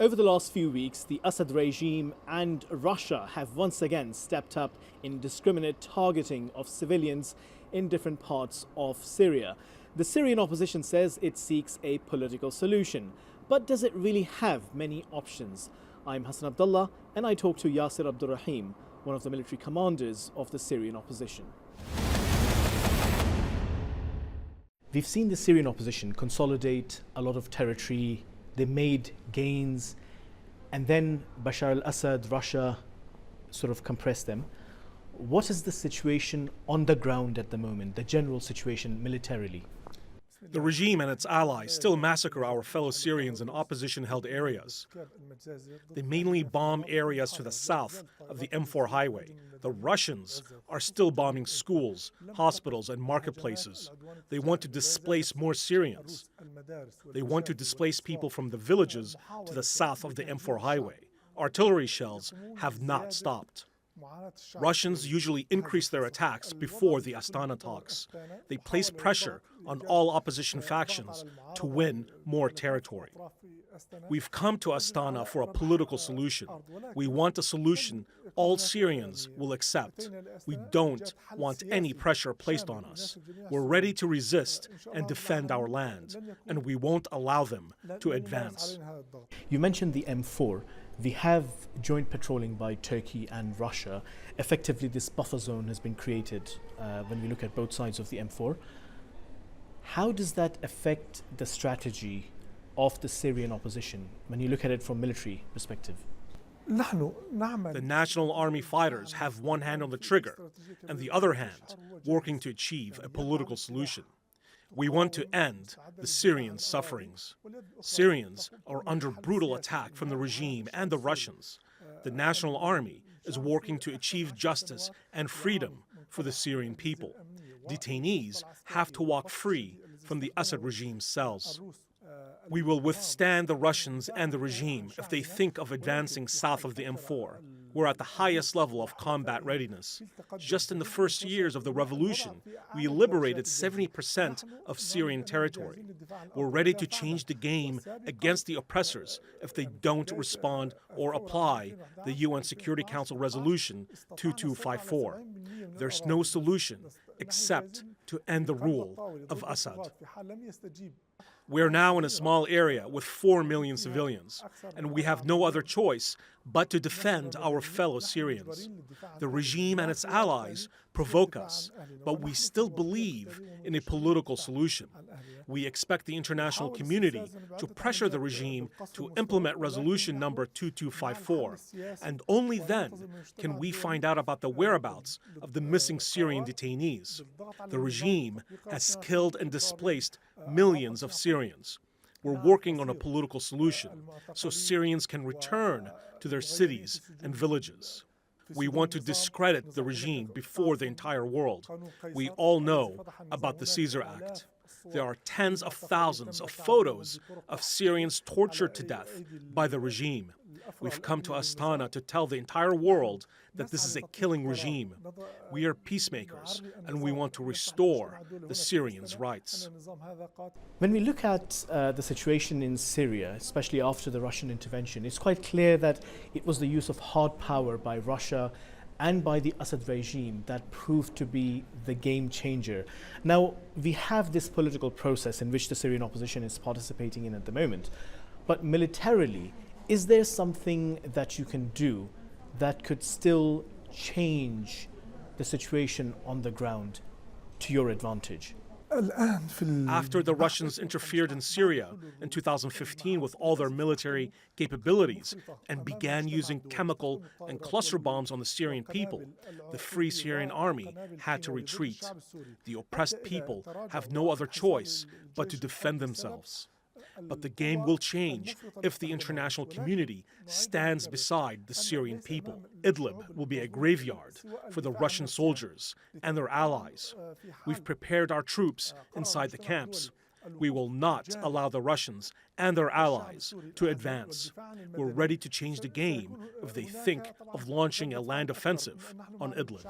Over the last few weeks, the Assad regime and Russia have once again stepped up in indiscriminate targeting of civilians in different parts of Syria. The Syrian opposition says it seeks a political solution, but does it really have many options? I'm Hasan Abdullah, and I talk to Yaser Abdulrahim, one of the military commanders of the Syrian opposition. We've seen the Syrian opposition consolidate a lot of territory. They made gains, and then Bashar al-Assad, Russia, sort of compressed them. What is the situation on the ground at the moment, the general situation militarily? The regime and its allies still massacre our fellow Syrians in opposition-held areas. They mainly bomb areas to the south of the M4 highway. The Russians are still bombing schools, hospitals, and marketplaces. They want to displace more Syrians. They want to displace people from the villages to the south of the M4 highway. Artillery shells have not stopped. Russians usually increase their attacks before the Astana talks. They place pressure on all opposition factions to win more territory. We've come to Astana for a political solution. We want a solution all Syrians will accept. We don't want any pressure placed on us. We're ready to resist and defend our land, and we won't allow them to advance. You mentioned the M4. We have joint patrolling by Turkey and Russia. Effectively, this buffer zone has been created when we look at both sides of the M4. How does that affect the strategy of the Syrian opposition when you look at it from military perspective? The National Army fighters have one hand on the trigger and the other hand working to achieve a political solution. We want to end the Syrian sufferings. Syrians are under brutal attack from the regime and the Russians. The National Army is working to achieve justice and freedom for the Syrian people. Detainees have to walk free from the Assad regime's cells. We will withstand the Russians and the regime if they think of advancing south of the M4. We're at the highest level of combat readiness. Just in the first years of the revolution, we liberated 70% of Syrian territory. We're ready to change the game against the oppressors if they don't respond or apply the UN Security Council Resolution 2254. There's no solution except to end the rule of Assad. We're now in a small area with 4 million civilians, and we have no other choice but to defend our fellow Syrians. The regime and its allies provoke us, but we still believe in a political solution. We expect the international community to pressure the regime to implement resolution number 2254, and only then can we find out about the whereabouts of the missing Syrian detainees. The regime has killed and displaced millions of Syrians. We're working on a political solution so Syrians can return to their cities and villages. We want to discredit the regime before the entire world. We all know about the Caesar Act. There are tens of thousands of photos of Syrians tortured to death by the regime. We've come to Astana to tell the entire world that this is a killing regime. We are peacemakers, and we want to restore the Syrians' rights. When we look at the situation in Syria, especially after the Russian intervention, it's quite clear that it was the use of hard power by Russia and by the Assad regime that proved to be the game changer. Now, we have this political process in which the Syrian opposition is participating in at the moment, but militarily, is there something that you can do that could still change the situation on the ground to your advantage? After the Russians interfered in Syria in 2015 with all their military capabilities and began using chemical and cluster bombs on the Syrian people, the Free Syrian Army had to retreat. The oppressed people have no other choice but to defend themselves. But the game will change if the international community stands beside the Syrian people. Idlib will be a graveyard for the Russian soldiers and their allies. We've prepared our troops inside the camps. We will not allow the Russians and their allies to advance. We're ready to change the game if they think of launching a land offensive on Idlib.